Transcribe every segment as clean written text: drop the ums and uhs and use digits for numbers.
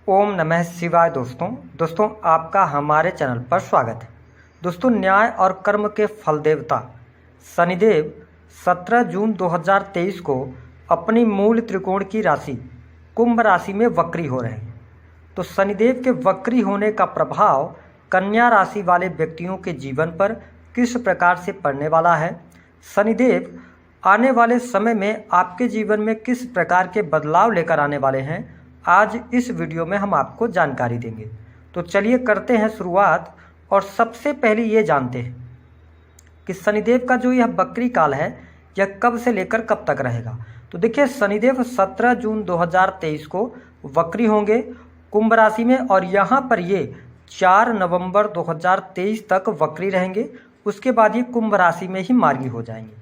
ओम नमः शिवाय। दोस्तों आपका हमारे चैनल पर स्वागत है। दोस्तों, न्याय और कर्म के फल देवता शनिदेव 17 जून 2023 को अपनी मूल त्रिकोण की राशि कुंभ राशि में वक्री हो रहे हैं। तो शनिदेव के वक्री होने का प्रभाव कन्या राशि वाले व्यक्तियों के जीवन पर किस प्रकार से पड़ने वाला है, शनिदेव आने वाले समय में आपके जीवन में किस प्रकार के बदलाव लेकर आने वाले हैं, आज इस वीडियो में हम आपको जानकारी देंगे। तो चलिए करते हैं शुरुआत और सबसे पहले ये जानते हैं कि शनिदेव का जो यह वक्री काल है यह कब से लेकर कब तक रहेगा। तो देखिए, शनिदेव 17 जून 2023 को वक्री होंगे कुंभ राशि में और यहाँ पर ये 4 नवंबर 2023 तक वक्री रहेंगे। उसके बाद ये कुंभ राशि में ही मार्गी हो जाएंगे।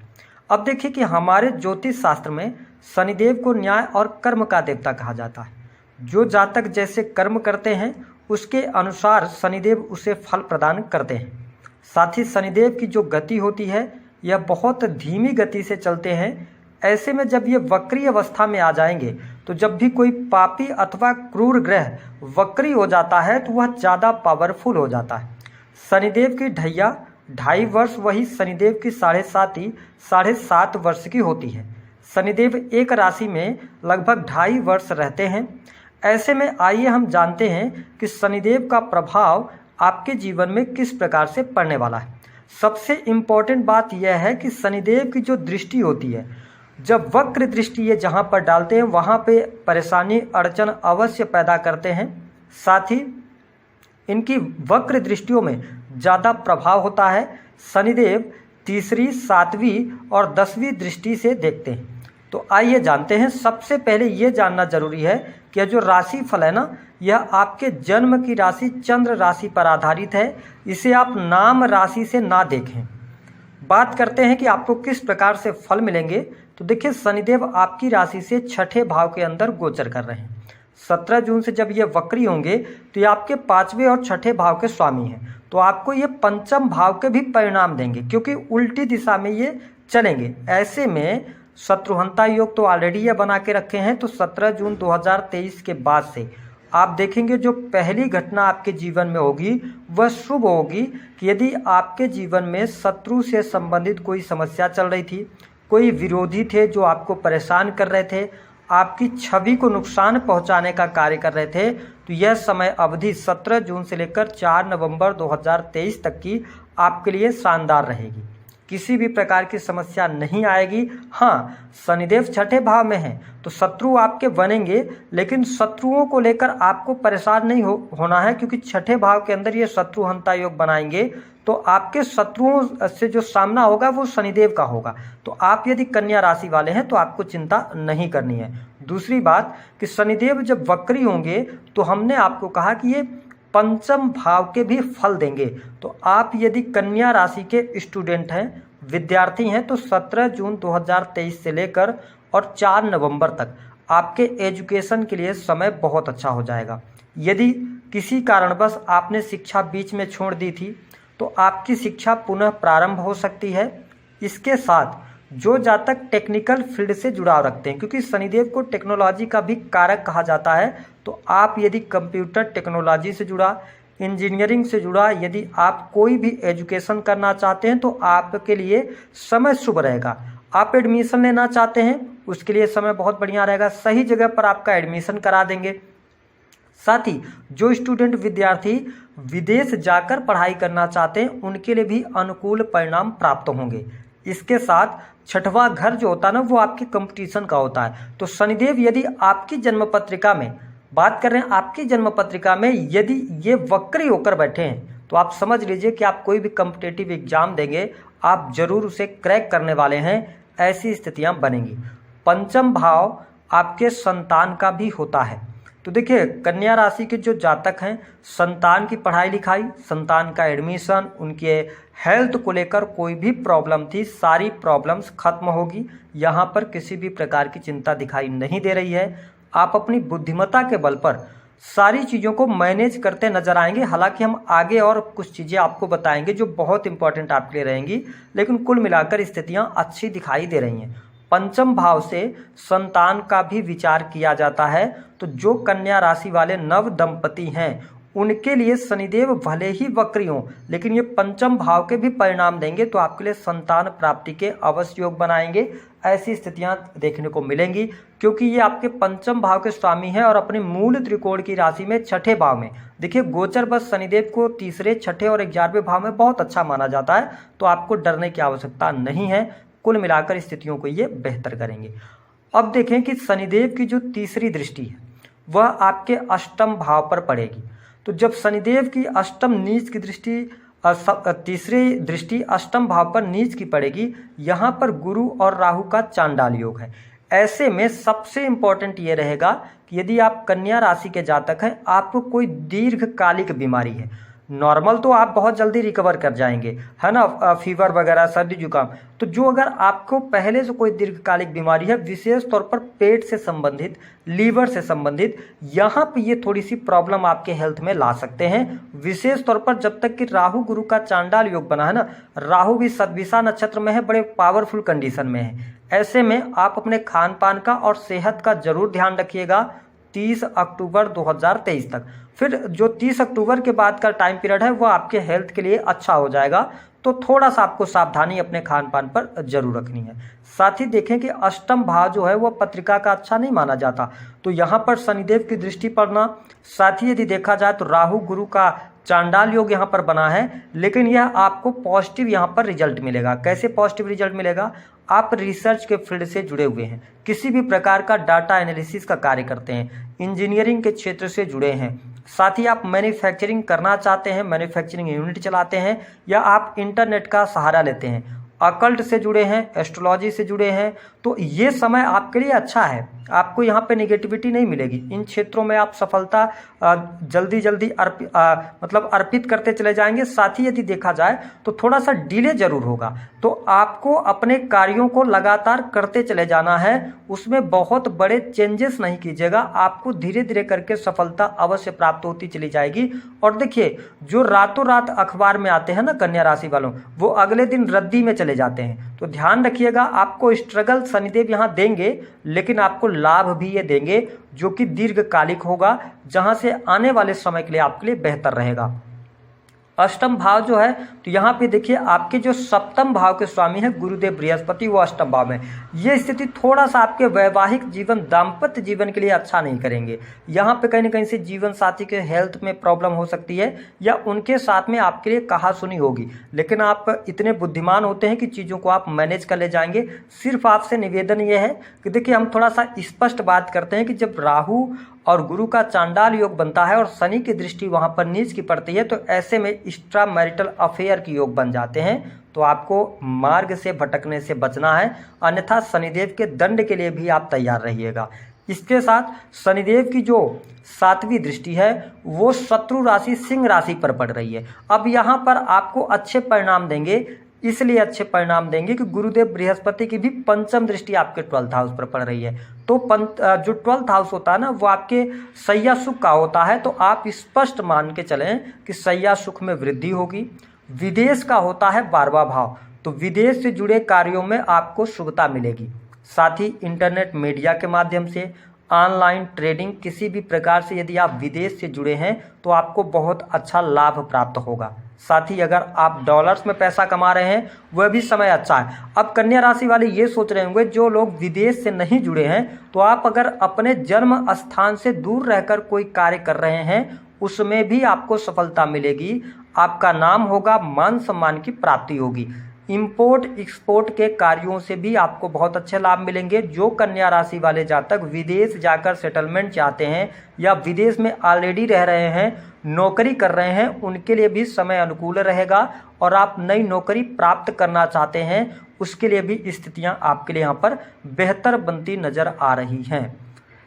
अब देखिए कि हमारे ज्योतिष शास्त्र में शनिदेव को न्याय और कर्म का देवता कहा जाता है। जो जातक जैसे कर्म करते हैं उसके अनुसार शनिदेव उसे फल प्रदान करते हैं। साथ ही शनिदेव की जो गति होती है यह बहुत धीमी गति से चलते हैं। ऐसे में जब ये वक्री अवस्था में आ जाएंगे तो जब भी कोई पापी अथवा क्रूर ग्रह वक्री हो जाता है तो वह ज़्यादा पावरफुल हो जाता है। शनिदेव की ढैया 2.5 वर्ष, वही शनिदेव की 7.5 वर्ष की होती है। शनिदेव एक राशि में लगभग 2.5 वर्ष रहते हैं। ऐसे में आइए हम जानते हैं कि शनिदेव का प्रभाव आपके जीवन में किस प्रकार से पड़ने वाला है। सबसे इम्पॉर्टेंट बात यह है कि शनिदेव की जो दृष्टि होती है, जब वक्र दृष्टि ये जहाँ पर डालते हैं वहाँ पे परेशानी अड़चन अवश्य पैदा करते हैं। साथ ही इनकी वक्र दृष्टियों में ज़्यादा प्रभाव होता है। शनिदेव तीसरी, 7वीं और 10वीं दृष्टि से देखते हैं। तो आइए जानते हैं। सबसे पहले ये जानना जरूरी है कि यह जो राशि फल है ना, यह आपके जन्म की राशि चंद्र राशि पर आधारित है। इसे आप नाम राशि से ना देखें। बात करते हैं कि आपको किस प्रकार से फल मिलेंगे। तो देखिए, शनिदेव आपकी राशि से 6ठे भाव के अंदर गोचर कर रहे हैं। 17 जून से जब ये वक्री होंगे तो ये आपके 5वें और 6ठे भाव के स्वामी हैं। तो आपको ये पंचम भाव के भी परिणाम देंगे क्योंकि उल्टी दिशा में ये चलेंगे। ऐसे में शत्रुहंता योग तो ऑलरेडी ये बना के रखे हैं। तो 17 जून 2023 के बाद से आप देखेंगे जो पहली घटना आपके जीवन में होगी वह शुभ होगी कि यदि आपके जीवन में शत्रु से संबंधित कोई समस्या चल रही थी, कोई विरोधी थे जो आपको परेशान कर रहे थे, आपकी छवि को नुकसान पहुंचाने का कार्य कर रहे थे, तो यह समय अवधि 17 जून से लेकर 4 नवंबर 2023 तक की आपके लिए शानदार रहेगी। किसी भी प्रकार की समस्या नहीं आएगी। हाँ, शनिदेव 6ठे भाव में हैं तो शत्रु आपके बनेंगे, लेकिन शत्रुओं को लेकर आपको परेशान नहीं होना है क्योंकि 6ठे भाव के अंदर ये शत्रुहंता योग बनाएंगे। तो आपके शत्रुओं से जो सामना होगा वो शनिदेव का होगा। तो आप यदि कन्या राशि वाले हैं तो आपको चिंता नहीं करनी है। दूसरी बात कि शनिदेव जब वक्री होंगे तो हमने आपको कहा कि ये पंचम भाव के भी फल देंगे। तो आप यदि कन्या राशि के स्टूडेंट हैं, विद्यार्थी हैं, तो 17 जून 2023 से लेकर और 4 नवंबर तक आपके एजुकेशन के लिए समय बहुत अच्छा हो जाएगा। यदि किसी कारणवश आपने शिक्षा बीच में छोड़ दी थी तो आपकी शिक्षा पुनः प्रारंभ हो सकती है। इसके साथ जो जातक टेक्निकल फील्ड से जुड़ाव रखते हैं, क्योंकि शनिदेव को टेक्नोलॉजी का भी कारक कहा जाता है, तो आप यदि कंप्यूटर टेक्नोलॉजी से जुड़ा, इंजीनियरिंग से जुड़ा, यदि आप कोई भी एजुकेशन करना चाहते हैं तो आपके लिए समय शुभ रहेगा। आप एडमिशन लेना चाहते हैं उसके लिए समय बहुत बढ़िया रहेगा। सही जगह पर आपका एडमिशन करा देंगे। साथ ही जो स्टूडेंट विद्यार्थी विदेश जाकर पढ़ाई करना चाहते हैं उनके लिए भी अनुकूल परिणाम प्राप्त होंगे। इसके साथ 6वां घर जो होता है ना, वो आपके कंपटीशन का होता है। तो शनिदेव यदि आपकी जन्म पत्रिका में बात कर रहे हैं, आपकी जन्म पत्रिका में यदि ये वक्री होकर बैठे हैं तो आप समझ लीजिए कि आप कोई भी कॉम्पिटिटिव एग्जाम देंगे, आप जरूर उसे क्रैक करने वाले हैं। ऐसी स्थितियां बनेंगी। पंचम भाव आपके संतान का भी होता है। तो देखिए, कन्या राशि के जो जातक हैं, संतान की पढ़ाई लिखाई, संतान का एडमिशन, उनके हेल्थ को लेकर कोई भी प्रॉब्लम थी, सारी प्रॉब्लम्स खत्म होगी। यहाँ पर किसी भी प्रकार की चिंता दिखाई नहीं दे रही है। आप अपनी बुद्धिमत्ता के बल पर सारी चीज़ों को मैनेज करते नजर आएंगे। हालांकि हम आगे और कुछ चीज़ें आपको बताएंगे जो बहुत इंपॉर्टेंट आपके लिए रहेंगी, लेकिन कुल मिलाकर स्थितियाँ अच्छी दिखाई दे रही हैं। पंचम भाव से संतान का भी विचार किया जाता है। तो जो कन्या राशि वाले नव दंपति हैं उनके लिए शनिदेव भले ही वक्री हों, लेकिन ये पंचम भाव के भी परिणाम देंगे, तो आपके लिए संतान प्राप्ति के अवश्य योग बनाएंगे। ऐसी स्थितियां देखने को मिलेंगी, क्योंकि ये आपके पंचम भाव के स्वामी हैं और अपने मूल त्रिकोण की राशि में छठे भाव में। देखिए, गोचर बस शनिदेव को तीसरे, छठे और 11वें भाव में बहुत अच्छा माना जाता है, तो आपको डरने की आवश्यकता नहीं है। कुल मिलाकर स्थितियों को ये बेहतर करेंगे। अब देखें कि शनिदेव की जो तीसरी दृष्टि है वह आपके अष्टम भाव पर पड़ेगी। तो जब शनिदेव की अष्टम नीच की दृष्टि, तीसरी दृष्टि अष्टम भाव पर नीच की पड़ेगी, यहाँ पर गुरु और राहु का चांडाल योग है। ऐसे में सबसे इंपॉर्टेंट ये रहेगा कि यदि आप कन्या राशि के जातक हैं, आपको कोई दीर्घकालिक बीमारी है, नॉर्मल तो आप बहुत जल्दी रिकवर कर जाएंगे, है ना, फीवर वगैरह, सर्दी जुकाम। तो जो अगर आपको पहले से कोई दीर्घकालिक बीमारी है, विशेष तौर पर पेट से संबंधित, लीवर से संबंधित, यहाँ पे ये थोड़ी सी प्रॉब्लम आपके हेल्थ में ला सकते हैं। विशेष तौर पर जब तक कि राहु गुरु का चांडाल योग बना है ना, राहु भी सतभिषा नक्षत्र में है, बड़े पावरफुल कंडीशन में है। ऐसे में आप अपने खान पान का और सेहत का जरूर ध्यान रखिएगा 30 अक्टूबर 2023 तक। फिर जो 30 अक्टूबर के बाद का टाइम पीरियड है वह आपके हेल्थ के लिए अच्छा हो जाएगा, तो थोड़ा सा आपको सावधानी अपने खान पान पर जरूर रखनी है। साथ ही देखें कि अष्टम भाव जो है वह पत्रिका का अच्छा नहीं माना जाता, तो यहाँ पर शनिदेव की दृष्टि पड़ना, साथ ही यदि देखा जाए तो राहु गुरु का चांडाल योग यहाँ पर बना है, लेकिन यह आपको पॉजिटिव यहाँ पर रिजल्ट मिलेगा। कैसे पॉजिटिव रिजल्ट मिलेगा? आप रिसर्च के फील्ड से जुड़े हुए हैं, किसी भी प्रकार का डाटा एनालिसिस का कार्य करते हैं, इंजीनियरिंग के क्षेत्र से जुड़े हैं, साथ ही आप मैन्युफैक्चरिंग करना चाहते हैं, मैन्युफैक्चरिंग यूनिट चलाते हैं, या आप इंटरनेट का सहारा लेते हैं, अकल्ट से जुड़े हैं, एस्ट्रोलॉजी से जुड़े हैं, तो ये समय आपके लिए अच्छा है। आपको यहाँ पे नेगेटिविटी नहीं मिलेगी। इन क्षेत्रों में आप सफलता जल्दी जल्दी अर्पित करते चले जाएंगे। साथ ही यदि देखा जाए तो थोड़ा सा डिले जरूर होगा, तो आपको अपने कार्यों को लगातार करते चले जाना है, उसमें बहुत बड़े चेंजेस नहीं कीजिएगा। आपको धीरे धीरे करके सफलता अवश्य प्राप्त होती चली जाएगी। और देखिए, जो रातों रात अखबार में आते हैं ना कन्या राशि वालों, वो अगले दिन रद्दी में चले जाते हैं। तो ध्यान रखिएगा, आपको स्ट्रगल शनिदेव यहाँ देंगे, लेकिन आपको लाभ भी ये देंगे जो कि दीर्घकालिक होगा, जहां से आने वाले समय के लिए आपके लिए बेहतर रहेगा। अष्टम भाव जो है, तो यहाँ पे देखिए आपके जो सप्तम भाव के स्वामी है गुरुदेव बृहस्पति, वो अष्टम भाव में। ये स्थिति थोड़ा सा आपके वैवाहिक जीवन, दाम्पत्य जीवन के लिए अच्छा नहीं करेंगे। यहाँ पे कहीं ना कहीं से जीवन साथी के हेल्थ में प्रॉब्लम हो सकती है, या उनके साथ में आपके लिए कहासुनी होगी, लेकिन आप इतने बुद्धिमान होते हैं कि चीज़ों को आप मैनेज कर ले जाएंगे। सिर्फ आपसे निवेदन ये है कि देखिए, हम थोड़ा सा स्पष्ट बात करते हैं कि जब राहु और गुरु का चांडाल योग बनता है और शनि की दृष्टि वहां पर नीच की पड़ती है, तो ऐसे में एक्स्ट्रा मैरिटल अफेयर के योग बन जाते हैं। तो आपको मार्ग से भटकने से बचना है, अन्यथा शनिदेव के दंड के लिए भी आप तैयार रहिएगा। इसके साथ शनिदेव की जो 7वीं दृष्टि है वो शत्रु राशि सिंह राशि पर पड़ रही है। अब यहाँ पर आपको अच्छे परिणाम देंगे, इसलिए अच्छे परिणाम देंगे कि गुरुदेव बृहस्पति की भी पंचम दृष्टि आपके 12th हाउस पर पड़ रही है। तो जो 12th हाउस होता है ना, वो आपके शैया सुख का होता है। तो आप स्पष्ट मान के चलें कि शैया सुख में वृद्धि होगी। विदेश का होता है 12वां भाव, तो विदेश से जुड़े कार्यों में आपको शुभता मिलेगी। साथ ही इंटरनेट मीडिया के माध्यम से, ऑनलाइन ट्रेडिंग, किसी भी प्रकार से यदि आप विदेश से जुड़े हैं तो आपको बहुत अच्छा लाभ प्राप्त होगा। साथ ही अगर आप डॉलर्स में पैसा कमा रहे हैं, वह भी समय अच्छा है। अब कन्या राशि वाले ये सोच रहे होंगे, जो लोग विदेश से नहीं जुड़े हैं, तो आप अगर अपने जन्म स्थान से दूर रहकर कोई कार्य कर रहे हैं, उसमें भी आपको सफलता मिलेगी। आपका नाम होगा, मान सम्मान की प्राप्ति होगी। इंपोर्ट एक्सपोर्ट के कार्यों से भी आपको बहुत अच्छे लाभ मिलेंगे। जो कन्या राशि वाले जातक विदेश जाकर सेटलमेंट चाहते हैं या विदेश में ऑलरेडी रह रहे हैं, नौकरी कर रहे हैं, उनके लिए भी समय अनुकूल रहेगा। और आप नई नौकरी प्राप्त करना चाहते हैं, उसके लिए भी स्थितियां आपके लिए यहाँ पर बेहतर बनती नजर आ रही हैं।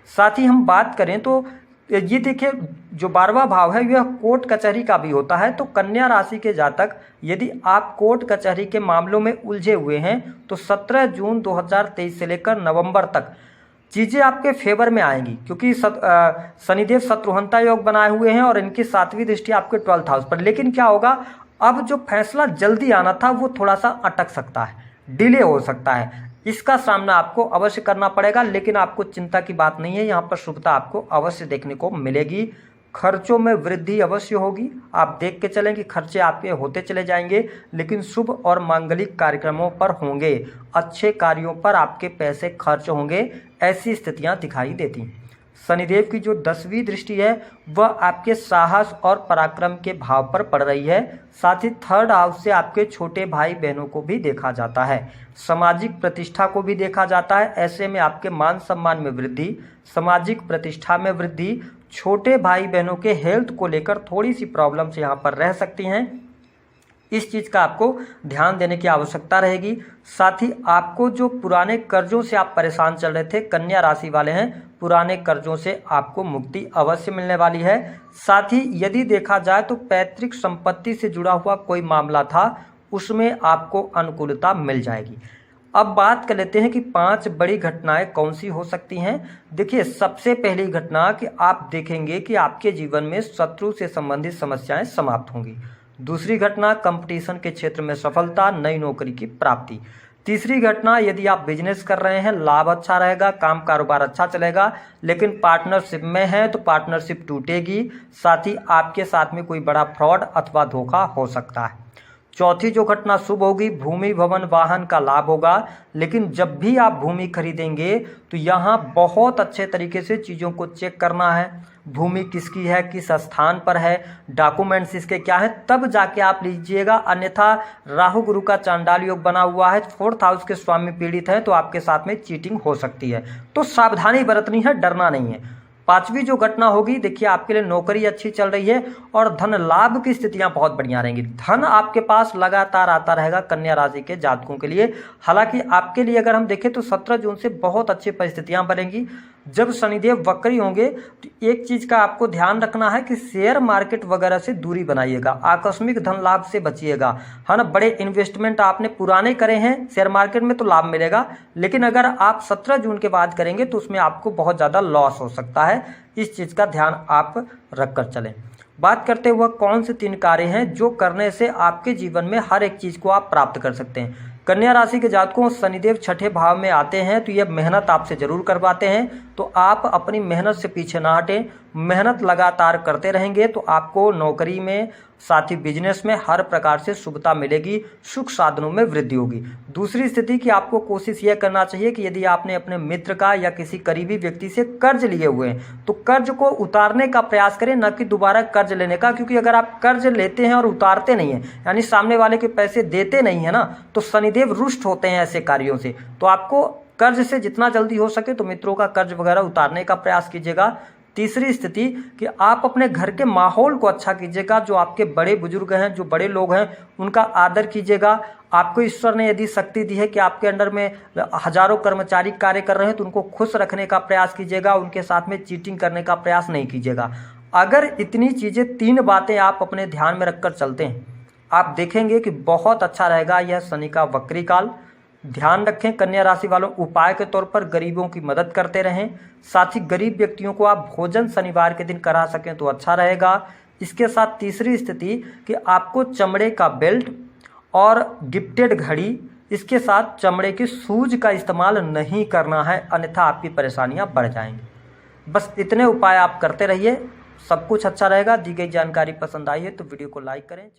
साथ ही हम बात करें तो ये देखिए, जो 12वां भाव है यह कोर्ट कचहरी का भी होता है। तो कन्या राशि के जातक यदि आप कोर्ट कचहरी के मामलों में उलझे हुए हैं, तो 17 जून 2023 से लेकर नवंबर तक चीज़ें आपके फेवर में आएंगी, क्योंकि शनिदेव शत्रुहंता योग बनाए हुए हैं और इनकी 7वीं दृष्टि आपके 12th हाउस पर। लेकिन क्या होगा, अब जो फैसला जल्दी आना था वो थोड़ा सा अटक सकता है, डिले हो सकता है। इसका सामना आपको अवश्य करना पड़ेगा, लेकिन आपको चिंता की बात नहीं है, यहाँ पर शुभता आपको अवश्य देखने को मिलेगी। खर्चों में वृद्धि अवश्य होगी, आप देख के चलें कि खर्चे आपके होते चले जाएंगे, लेकिन शुभ और मांगलिक कार्यक्रमों पर होंगे, अच्छे कार्यों पर आपके पैसे खर्च होंगे, ऐसी स्थितियां दिखाई देती। शनिदेव की जो 10वीं दृष्टि है वह आपके साहस और पराक्रम के भाव पर पड़ रही है। साथ ही 3rd हाउस से आपके छोटे भाई बहनों को भी देखा जाता है, सामाजिक प्रतिष्ठा को भी देखा जाता है। ऐसे में आपके मान सम्मान में वृद्धि, सामाजिक प्रतिष्ठा में वृद्धि, छोटे भाई बहनों के हेल्थ को लेकर थोड़ी सी प्रॉब्लम्स यहाँ पर रह सकती हैं, इस चीज़ का आपको ध्यान देने की आवश्यकता रहेगी। साथ ही आपको जो पुराने कर्जों से आप परेशान चल रहे थे, कन्या राशि वाले हैं, पुराने कर्जों से आपको मुक्ति अवश्य मिलने वाली है। साथ ही यदि देखा जाए तो पैतृक संपत्ति से जुड़ा हुआ कोई मामला था, उसमें आपको अनुकूलता मिल जाएगी। अब बात कर लेते हैं कि 5 बड़ी घटनाएं कौन सी हो सकती हैं। देखिए, सबसे पहली घटना कि आप देखेंगे कि आपके जीवन में शत्रु से संबंधित समस्याएं समाप्त होंगी। दूसरी घटना, कंपटीशन के क्षेत्र में सफलता, नई नौकरी की प्राप्ति। तीसरी घटना, यदि आप बिजनेस कर रहे हैं, लाभ अच्छा रहेगा, काम कारोबार अच्छा चलेगा, लेकिन पार्टनरशिप में है तो पार्टनरशिप टूटेगी। साथ ही आपके साथ में कोई बड़ा फ्रॉड अथवा धोखा हो सकता है। चौथी जो घटना शुभ होगी, भूमि भवन वाहन का लाभ होगा, लेकिन जब भी आप भूमि खरीदेंगे तो यहाँ बहुत अच्छे तरीके से चीज़ों को चेक करना है, भूमि किसकी है, किस स्थान पर है, डॉक्यूमेंट्स इसके क्या है, तब जाके आप लीजिएगा। अन्यथा राहु गुरु का चांडाल योग बना हुआ है, 4th हाउस के स्वामी पीड़ित है, तो आपके साथ में चीटिंग हो सकती है, तो सावधानी बरतनी है, डरना नहीं है। 5वीं जो घटना होगी, देखिए आपके लिए नौकरी अच्छी चल रही है और धन लाभ की स्थितियां बहुत बढ़िया रहेंगी, धन आपके पास लगातार आता रहेगा कन्या राशि के जातकों के लिए। हालांकि आपके लिए अगर हम देखें तो 17 जून से बहुत अच्छी परिस्थितियां बनेंगी। जब शनिदेव वक्री होंगे तो एक चीज का आपको ध्यान रखना है कि शेयर मार्केट वगैरह से दूरी बनाइएगा, आकस्मिक धन लाभ से बचिएगा, है ना। बड़े इन्वेस्टमेंट आपने पुराने करे हैं शेयर मार्केट में तो लाभ मिलेगा, लेकिन अगर आप 17 जून के बाद करेंगे तो उसमें आपको बहुत ज़्यादा लॉस हो सकता है, इस चीज़ का ध्यान आप रखकर चलें। बात करते हुए कौन से 3 कार्य हैं जो करने से आपके जीवन में हर एक चीज़ को आप प्राप्त कर सकते हैं। कन्या राशि के जातकों, शनिदेव 6ठे भाव में आते हैं तो ये मेहनत आपसे जरूर करवाते हैं, तो आप अपनी मेहनत से पीछे ना हटें, मेहनत लगातार करते रहेंगे तो आपको नौकरी में, साथ ही बिजनेस में हर प्रकार से शुभता मिलेगी, सुख साधनों में वृद्धि होगी। दूसरी स्थिति कि आपको कोशिश यह करना चाहिए कि यदि आपने अपने मित्र का या किसी करीबी व्यक्ति से कर्ज लिए हुए हैं तो कर्ज को उतारने का प्रयास करें, न कि दोबारा कर्ज लेने का, क्योंकि अगर आप कर्ज लेते हैं और उतारते नहीं हैं, यानी सामने वाले के पैसे देते नहीं है ना, तो शनिदेव रुष्ट होते हैं ऐसे कार्यों से। तो आपको कर्ज से जितना जल्दी हो सके तो मित्रों का कर्ज वगैरह उतारने का प्रयास कीजिएगा। तीसरी स्थिति कि आप अपने घर के माहौल को अच्छा कीजिएगा, जो आपके बड़े बुजुर्ग हैं, जो बड़े लोग हैं, उनका आदर कीजिएगा। आपको ईश्वर ने यदि शक्ति दी है कि आपके अंडर में हजारों कर्मचारी कार्य कर रहे हैं तो उनको खुश रखने का प्रयास कीजिएगा, उनके साथ में चीटिंग करने का प्रयास नहीं कीजिएगा। अगर इतनी चीज़ें 3 बातें आप अपने ध्यान में रखकर चलते हैं, आप देखेंगे कि बहुत अच्छा रहेगा यह शनि का वक्री काल। ध्यान रखें कन्या राशि वालों, उपाय के तौर पर गरीबों की मदद करते रहें, साथ ही गरीब व्यक्तियों को आप भोजन शनिवार के दिन करा सकें तो अच्छा रहेगा। इसके साथ तीसरी स्थिति कि आपको चमड़े का बेल्ट और गिफ्टेड घड़ी, इसके साथ चमड़े के शूज का इस्तेमाल नहीं करना है, अन्यथा आपकी परेशानियां बढ़ जाएंगी। बस इतने उपाय आप करते रहिए, सब कुछ अच्छा रहेगा। दी गई जानकारी पसंद आई है तो वीडियो को लाइक करें।